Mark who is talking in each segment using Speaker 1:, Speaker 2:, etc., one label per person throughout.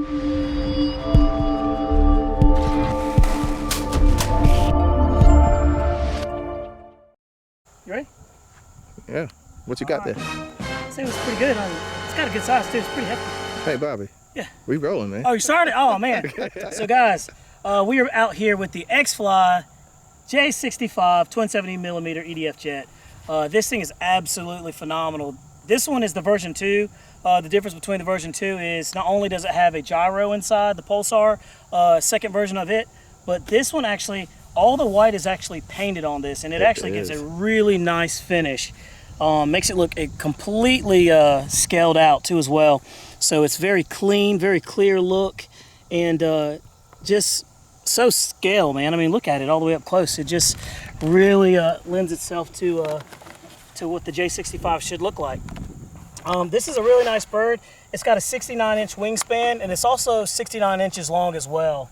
Speaker 1: You ready?
Speaker 2: Yeah. What you got there?
Speaker 1: This thing was pretty good. It's got a good size too. It's pretty hefty.
Speaker 2: Hey, Bobby.
Speaker 1: Yeah.
Speaker 2: We rolling, man.
Speaker 1: Oh, you started? Oh, man. So, guys, we are out here with the X-Fly J-65 270mm EDF jet. This thing is absolutely phenomenal. This one is the version 2. The difference between the version 2 is not only does it have a gyro inside, the Pulsar, second version of it, but this one actually, all the white is actually painted on this, and it actually gives a really nice finish. Makes it look completely scaled out too as well. So it's very clean, very clear look, and just so scale, man. I mean, look at it all the way up close. It just really lends itself to what the J-65 should look like. This is a really nice bird. It's got a 69-inch wingspan, and it's also 69 inches long as well.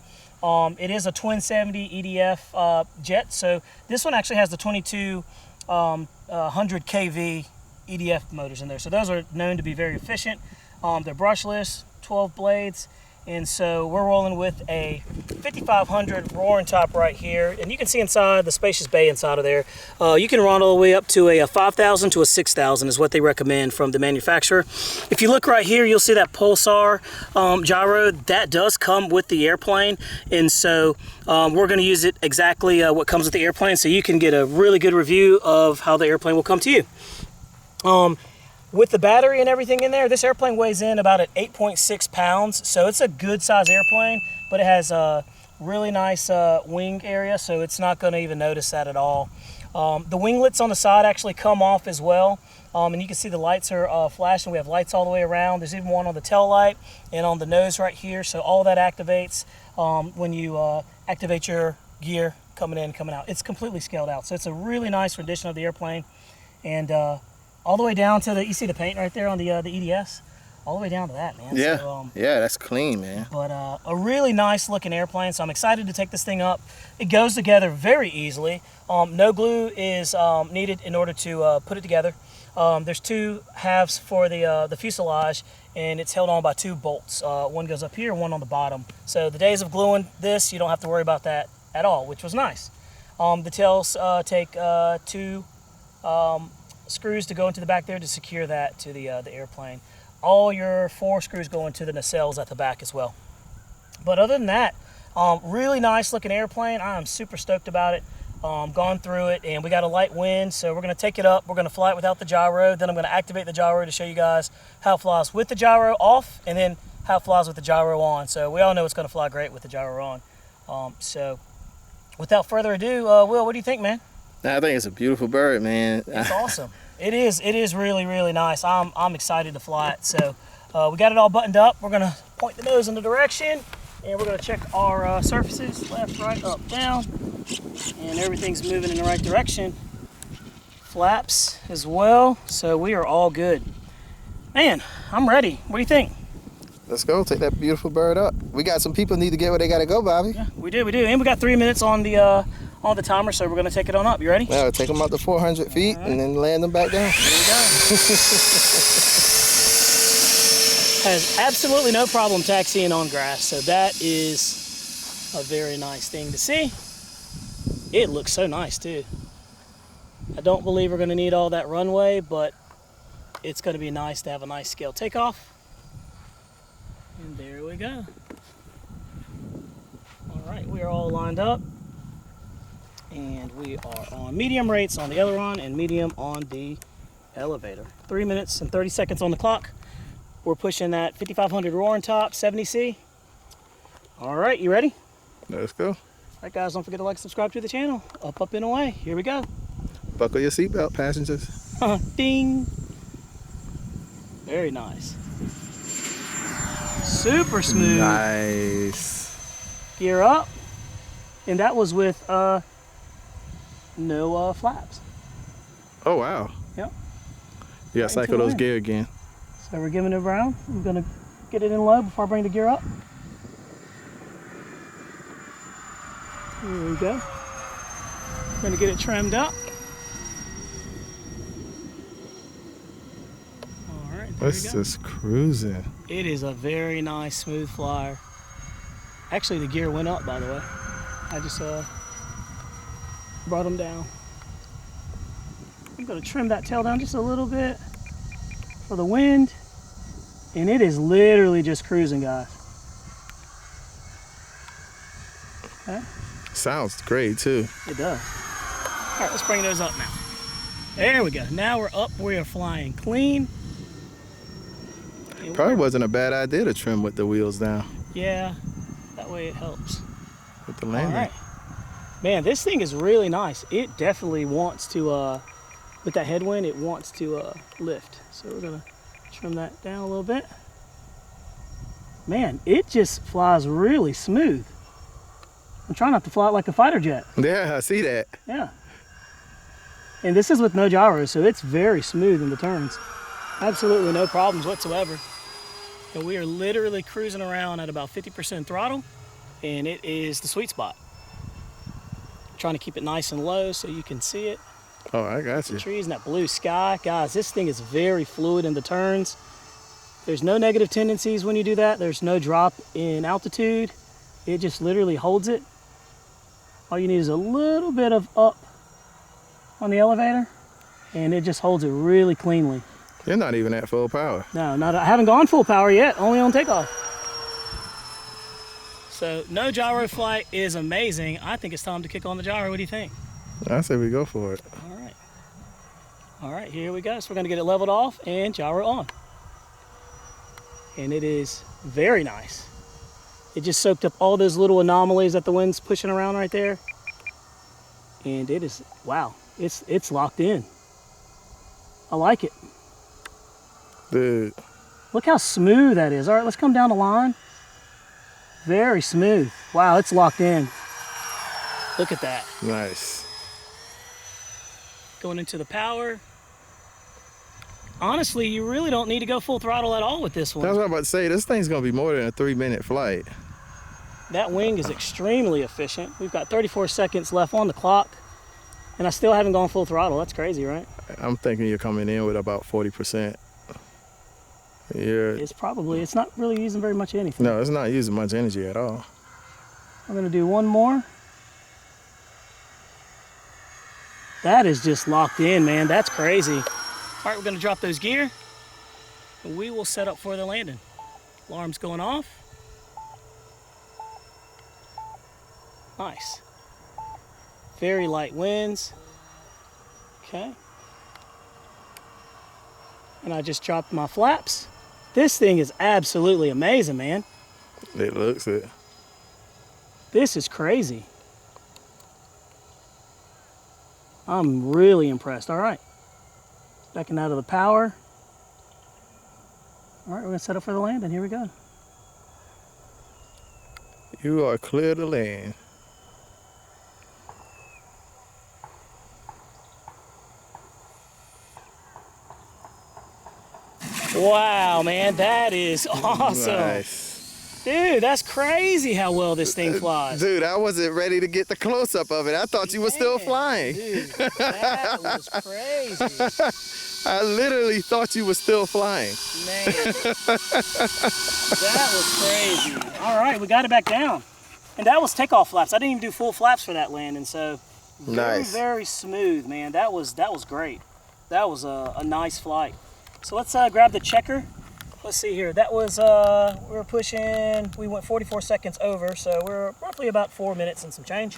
Speaker 1: It is a twin 70 EDF jet, so this one actually has the 2200 kV EDF motors in there. So those are known to be very efficient. They're brushless, 12 blades, and so we're rolling with a 5500 roaring top right here, and you can see inside the spacious bay inside of there. You can run all the way up to a 5,000 to a 6,000 is what they recommend from the manufacturer. If you look right here, you'll see that Pulsar gyro. That does come with the airplane, and so we're going to use it exactly what comes with the airplane, so you can get a really good review of how the airplane will come to you. With the battery and everything in there, this airplane weighs in about at 8.6 pounds, so it's a good size airplane, but it has a really nice wing area, so it's not going to even notice that at all. The winglets on the side actually come off as well, and you can see the lights are flashing. We have lights all the way around. There's even one on the tail light and on the nose right here, so all that activates when you activate your gear coming in and coming out. It's completely scaled out, so it's a really nice rendition of the airplane, and all the way down to you see the paint right there on the EDFs? All the way down to that, man.
Speaker 2: Yeah,
Speaker 1: so,
Speaker 2: yeah, that's clean, man.
Speaker 1: But a really nice looking airplane, so I'm excited to take this thing up. It goes together very easily. No glue is needed in order to put it together. There's two halves for the fuselage, and it's held on by 2 bolts. One goes up here, one on the bottom. So the days of gluing this, you don't have to worry about that at all, which was nice. The tails take 2 screws to go into the back there to secure that to the airplane. All your 4 screws go into the nacelles at the back as well. But other than that, really nice looking airplane. I'm super stoked about it. Gone through it, and we got a light wind, so we're going to take it up. We're going to fly it without the gyro. Then I'm going to activate the gyro to show you guys how it flies with the gyro off, and then how it flies with the gyro on. So we all know it's going to fly great with the gyro on. So without further ado, Will, what do you think, man?
Speaker 2: I think it's a beautiful bird, man.
Speaker 1: It's awesome. It is really, really nice. I'm excited to fly it. So we got it all buttoned up. We're gonna point the nose in the direction, and we're gonna check our surfaces, left, right, up, down, and everything's moving in the right direction. Flaps as well, so we are all good. Man, I'm ready. What do you think?
Speaker 2: Let's go, take that beautiful bird up. We got some people need to get where they gotta go, Bobby.
Speaker 1: Yeah, we do, and we got 3 minutes on the timer, so we're gonna take it on up. You ready?
Speaker 2: Yeah, we'll take them up to 400 feet and then land them back down.
Speaker 1: Here we go. Has absolutely no problem taxiing on grass, so that is a very nice thing to see. It looks so nice too. I don't believe we're gonna need all that runway, but it's gonna be nice to have a nice scale takeoff. And there we go. All right, we are all lined up. And we are on medium rates on the aileron and medium on the elevator. 3 minutes and 30 seconds on the clock. We're pushing that 5500 roaring top, 70C. All right, you ready?
Speaker 2: Let's go.
Speaker 1: All right, guys, don't forget to like, subscribe to the channel. Up, up, and away. Here we go.
Speaker 2: Buckle your seatbelt, passengers.
Speaker 1: Ding. Very nice. Super smooth.
Speaker 2: Nice.
Speaker 1: Gear up. And that was with no flaps.
Speaker 2: Oh, wow.
Speaker 1: Yep.
Speaker 2: You gotta cycle those gear again.
Speaker 1: So we're giving it around. I'm gonna get it in low before I bring the gear up. Here we go. We're gonna get it trimmed up. All right,
Speaker 2: It's just cruising.
Speaker 1: It is a very nice, smooth flyer. Actually, the gear went up, by the way. I just brought them down. I'm gonna trim that tail down just a little bit for the wind. And it is literally just cruising, guys. Okay.
Speaker 2: Sounds great too.
Speaker 1: It does. All right, let's bring those up now. There we go. Now we're up. We are flying clean.
Speaker 2: Probably wasn't a bad idea to trim with the wheels down.
Speaker 1: Yeah, that way it helps.
Speaker 2: With the landing.
Speaker 1: All right. Man, this thing is really nice. It definitely wants to, with that headwind, it wants to lift. So we're gonna trim that down a little bit. Man, it just flies really smooth. I'm trying not to fly it like a fighter jet.
Speaker 2: Yeah, I see that.
Speaker 1: Yeah. And this is with no gyros, so it's very smooth in the turns. Absolutely no problems whatsoever. And we are literally cruising around at about 50% throttle, and it is the sweet spot. Trying to keep it nice and low so you can see it.
Speaker 2: Oh, I got you.
Speaker 1: The trees and that blue sky. Guys, this thing is very fluid in the turns. There's no negative tendencies when you do that. There's no drop in altitude. It just literally holds it. All you need is a little bit of up on the elevator, and it just holds it really cleanly.
Speaker 2: You're not even at full power.
Speaker 1: No, I haven't gone full power yet, only on takeoff. So no gyro flight is amazing. I think it's time to kick on the gyro. What do you think?
Speaker 2: I say we go for it.
Speaker 1: All right. All right, here we go. So we're gonna get it leveled off and gyro on. And it is very nice. It just soaked up all those little anomalies that the wind's pushing around right there. And it is, wow, it's locked in. I like it.
Speaker 2: Dude.
Speaker 1: Look how smooth that is. All right, let's come down the line. Very smooth. Wow, it's locked in. Look at that.
Speaker 2: Nice.
Speaker 1: Going into the power. Honestly, you really don't need to go full throttle at all with this one.
Speaker 2: That's what I'm about to say. This thing's gonna be more than a 3-minute flight.
Speaker 1: That wing is extremely efficient. We've got 34 seconds left on the clock, and I still haven't gone full throttle. That's crazy, right?
Speaker 2: I'm thinking you're coming in with about 40%. Yeah.
Speaker 1: It's not really using very much anything.
Speaker 2: No, it's not using much energy at all.
Speaker 1: I'm gonna do one more. That is just locked in, man. That's crazy. All right, we're gonna drop those gear, and we will set up for the landing. Alarm's going off. Nice. Very light winds. Okay. And I just dropped my flaps. This thing is absolutely amazing, man.
Speaker 2: It looks it.
Speaker 1: This is crazy. I'm really impressed. All right. Backing out of the power. All right, we're gonna set up for the landing. Here we go.
Speaker 2: You are clear to land.
Speaker 1: Wow, man, that is awesome.
Speaker 2: Nice.
Speaker 1: Dude, that's crazy how well this thing flies.
Speaker 2: Dude, I wasn't ready to get the close-up of it. I thought you were still flying.
Speaker 1: Dude, that was crazy.
Speaker 2: I literally thought you were still flying.
Speaker 1: Man, that was crazy. All right, we got it back down. And that was takeoff flaps. I didn't even do full flaps for that landing, so
Speaker 2: Nice.
Speaker 1: very smooth, man. That was great. That was a nice flight. So let's grab the checker. Let's see here. That was, we went 44 seconds over, so we're roughly about 4 minutes and some change.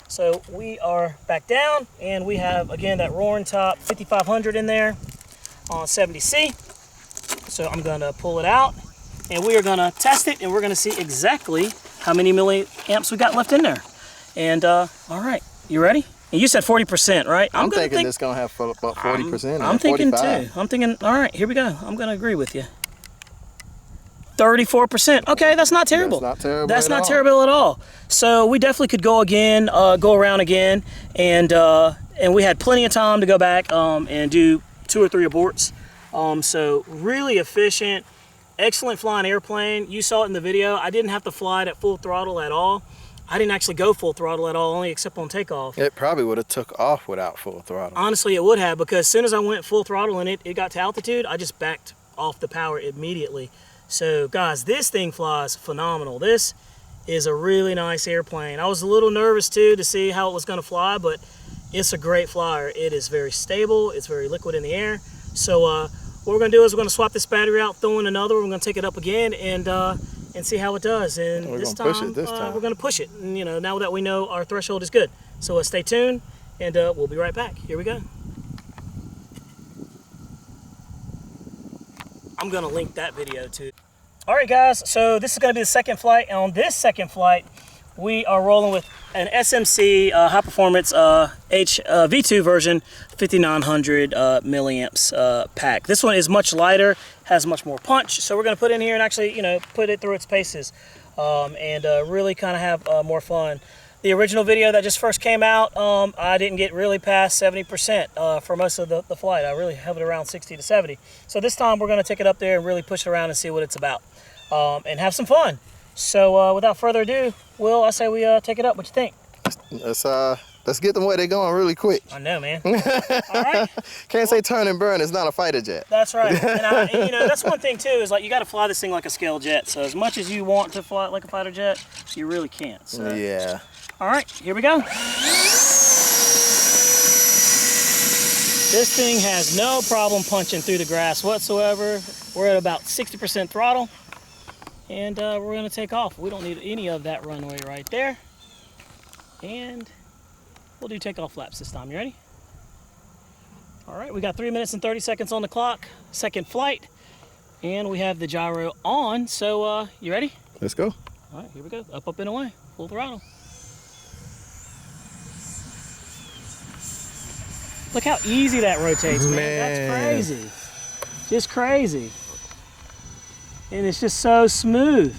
Speaker 1: So we are back down, and we have, again, that roaring top 5500 in there on 70C. So I'm gonna pull it out, and we are gonna test it, and we're gonna see exactly how many milliamps we got left in there. And all right, you ready? And you said 40%, right?
Speaker 2: I'm thinking this gonna have about 40%.
Speaker 1: I'm thinking
Speaker 2: 45.
Speaker 1: too. I'm thinking, all right, here we go. I'm gonna agree with you. 34%. Okay, that's not terrible.
Speaker 2: That's not terrible.
Speaker 1: That's not terrible at all. So we definitely could go again, go around again, and we had plenty of time to go back and do 2 or 3 aborts. So really efficient, excellent flying airplane. You saw it in the video. I didn't have to fly it at full throttle at all. I didn't actually go full throttle at all, only except on takeoff.
Speaker 2: It probably would have took off without full throttle.
Speaker 1: Honestly, it would have, because as soon as I went full throttle and it got to altitude, I just backed off the power immediately. So guys, this thing flies phenomenal. This is a really nice airplane. I was a little nervous too to see how it was going to fly, but it's a great flyer. It is very stable. It's very liquid in the air. So what we're going to do is we're going to swap this battery out, throw in another. We're going to take it up again and see how it does. And
Speaker 2: we're
Speaker 1: this
Speaker 2: gonna
Speaker 1: time,
Speaker 2: push it
Speaker 1: we're going to push it. And, you know, now that we know our threshold is good. So stay tuned, and we'll be right back. Here we go. I'm going to link that video too. All right, guys. So this is going to be the second flight. And on this second flight, we are rolling with an SMC high performance V2 version 5900 milliamps pack. This one is much lighter, has much more punch. So we're going to put in here and actually, you know, put it through its paces and really kind of have more fun. The original video that just first came out, I didn't get really past 70% for most of the flight. I really hovered around 60 to 70. So this time we're going to take it up there and really push it around and see what it's about and have some fun. So without further ado, Will, I say we take it up. What you think?
Speaker 2: Let's get them where they're going really quick.
Speaker 1: I know, man. All right.
Speaker 2: Can't say turn and burn. It's not a fighter jet.
Speaker 1: That's right. And you know, that's one thing too, is like you got to fly this thing like a scale jet. So as much as you want to fly it like a fighter jet, you really can't. So.
Speaker 2: Yeah.
Speaker 1: All right, here we go. This thing has no problem punching through the grass whatsoever. We're at about 60% throttle. And we're going to take off. We don't need any of that runway right there. And we'll do takeoff flaps this time. You ready? All right, we got 3 minutes and 30 seconds on the clock. Second flight. And we have the gyro on. So you ready?
Speaker 2: Let's go.
Speaker 1: All right, here we go. Up, up, and away. Full throttle. Look how easy that rotates, man. That's crazy. Just crazy. And it's just so smooth.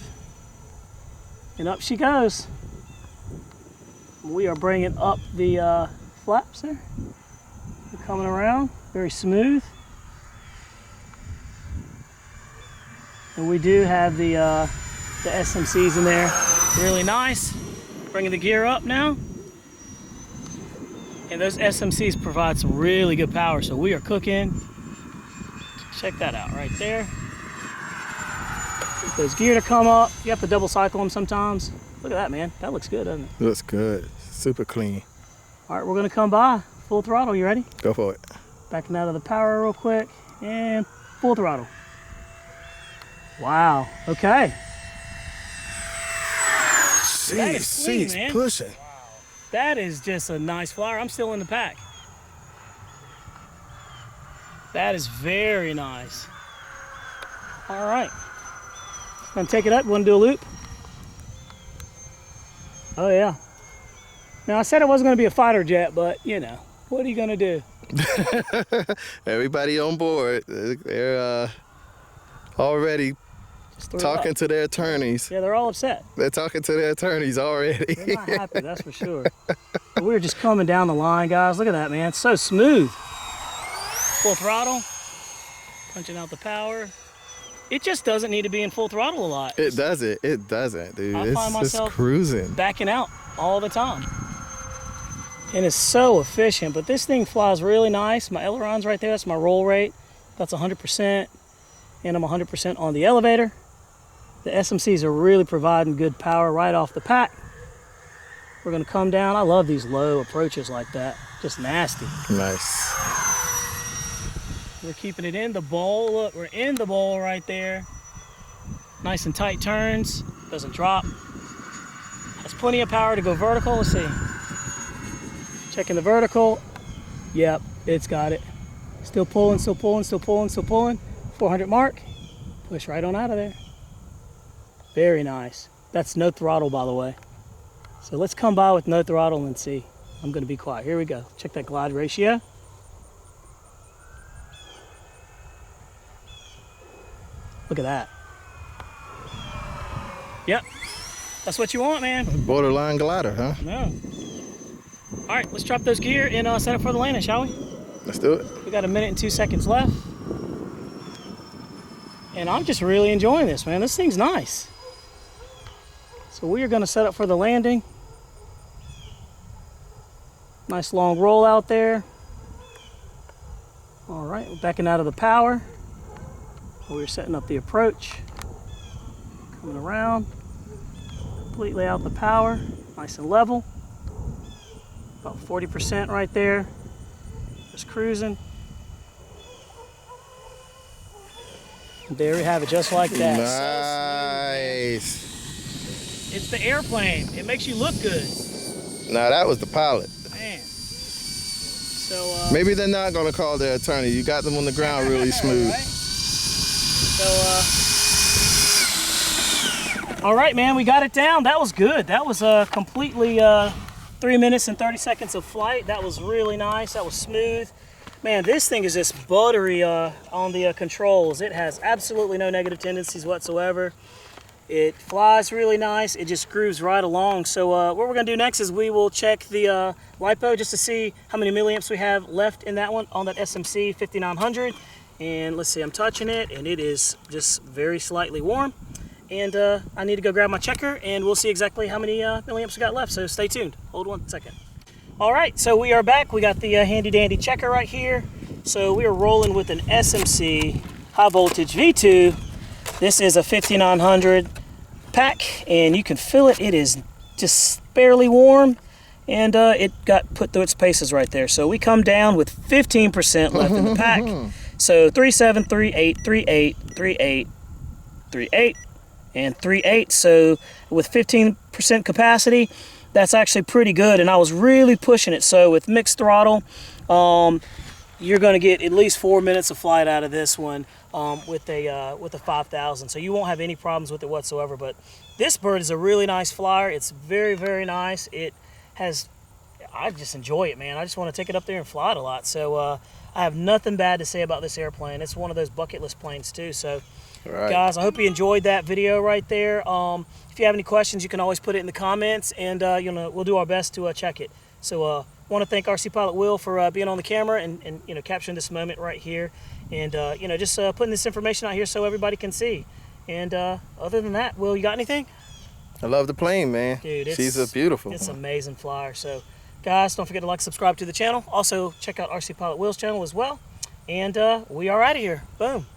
Speaker 1: And up she goes. We are bringing up the flaps there. They're coming around, very smooth. And we do have the SMCs in there, really nice. Bringing the gear up now. And those SMCs provide some really good power, so we are cooking. Check that out right there. Get those gear to come up. You have to double cycle them sometimes. Look at that, man. That looks good, doesn't it?
Speaker 2: Looks good. Super clean.
Speaker 1: All right, we're gonna come by. Full throttle, you ready?
Speaker 2: Go for it.
Speaker 1: Backing out of the power real quick, and full throttle. Wow, okay.
Speaker 2: She's
Speaker 1: man.
Speaker 2: pushing.
Speaker 1: That is just a nice flyer. I'm still in the pack. That is very nice. All right. Gonna take it up. Want to do a loop? Oh yeah. Now I said it wasn't gonna be a fighter jet, but you know, what are you gonna do?
Speaker 2: Everybody on board. They're already talking to their attorneys.
Speaker 1: Yeah, they're all upset.
Speaker 2: They're talking to their attorneys already.
Speaker 1: They're not happy, that's for sure. But we're just coming down the line, guys. Look at that, man. It's so smooth. Full throttle. Punching out the power. It just doesn't need to be in full throttle a lot.
Speaker 2: It doesn't. It doesn't, dude.
Speaker 1: I find myself
Speaker 2: just cruising.
Speaker 1: Backing out all the time. And it's so efficient. But this thing flies really nice. My aileron's right there. That's my roll rate. That's 100%. And I'm 100% on the elevator. The SMCs are really providing good power right off the pack. We're gonna come down. I love these low approaches like that. Just nasty.
Speaker 2: Nice.
Speaker 1: We're keeping it in the bowl. Look, we're in the bowl right there. Nice and tight turns. Doesn't drop. Has plenty of power to go vertical. Let's see. Checking the vertical. Yep, it's got it. Still pulling, still pulling, still pulling, still pulling. 400 mark. Push right on out of there. Very nice. That's no throttle, by the way. So let's come by with no throttle and see. I'm going to be quiet. Here we go. Check that glide ratio. Look at that. Yep. That's what you want, man.
Speaker 2: Borderline glider, huh?
Speaker 1: No. All right, let's drop those gear and set up for the landing, shall we?
Speaker 2: Let's do it.
Speaker 1: We got 1 minute and 2 seconds left. And I'm just really enjoying this, man. This thing's nice. So we are going to set up for the landing. Nice long roll out there. All right, we're backing out of the power. We're setting up the approach, coming around, completely out the power, nice and level. About 40% right there. Just cruising. There we have it, just like that.
Speaker 2: Nice.
Speaker 1: So it's the airplane. It makes you look good.
Speaker 2: Nah, that was the pilot.
Speaker 1: Man. So
Speaker 2: maybe they're not gonna call their attorney. You got them on the ground really smooth.
Speaker 1: Right? So all right, man, we got it down. That was good. That was completely 3 minutes and 30 seconds of flight. That was really nice. That was smooth. Man, this thing is just buttery on the controls. It has absolutely no negative tendencies whatsoever. It flies really nice. It just grooves right along. So what we're going to do next is we will check the LiPo just to see how many milliamps we have left in that one on that SMC 5900. And let's see, I'm touching it, and it is just very slightly warm. And I need to go grab my checker, and we'll see exactly how many milliamps we got left. So stay tuned. Hold 1 second. All right, so we are back. We got the handy dandy checker right here. So we are rolling with an SMC high voltage V2. This is a 5900 pack, and you can feel it. It is just barely warm, and it got put through its paces right there. So we come down with 15% left in the pack. So 37, 38, 38, 38, 38, and 38. So with 15% capacity, that's actually pretty good, and I was really pushing it. So with mixed throttle, you're going to get at least 4 minutes of flight out of this one with a 5000. So you won't have any problems with it whatsoever. But this bird is a really nice flyer. It's very, very nice. It has, I just enjoy it, man. I just want to take it up there and fly it a lot. So I have nothing bad to say about this airplane. It's one of those bucket list planes too. So
Speaker 2: Right.
Speaker 1: guys, I hope you enjoyed that video right there. If you have any questions, you can always put it in the comments, and we'll do our best to check it. So want to thank RC Pilot Will for being on the camera and capturing this moment right here, and just putting this information out here so everybody can see. And other than that, Will, you got anything?
Speaker 2: I love the plane, man.
Speaker 1: Dude,
Speaker 2: she's a beautiful.
Speaker 1: It's an amazing flyer. So guys, don't forget to like, subscribe to the channel. Also check out RC Pilot Will's channel as well. And we are out of here. Boom.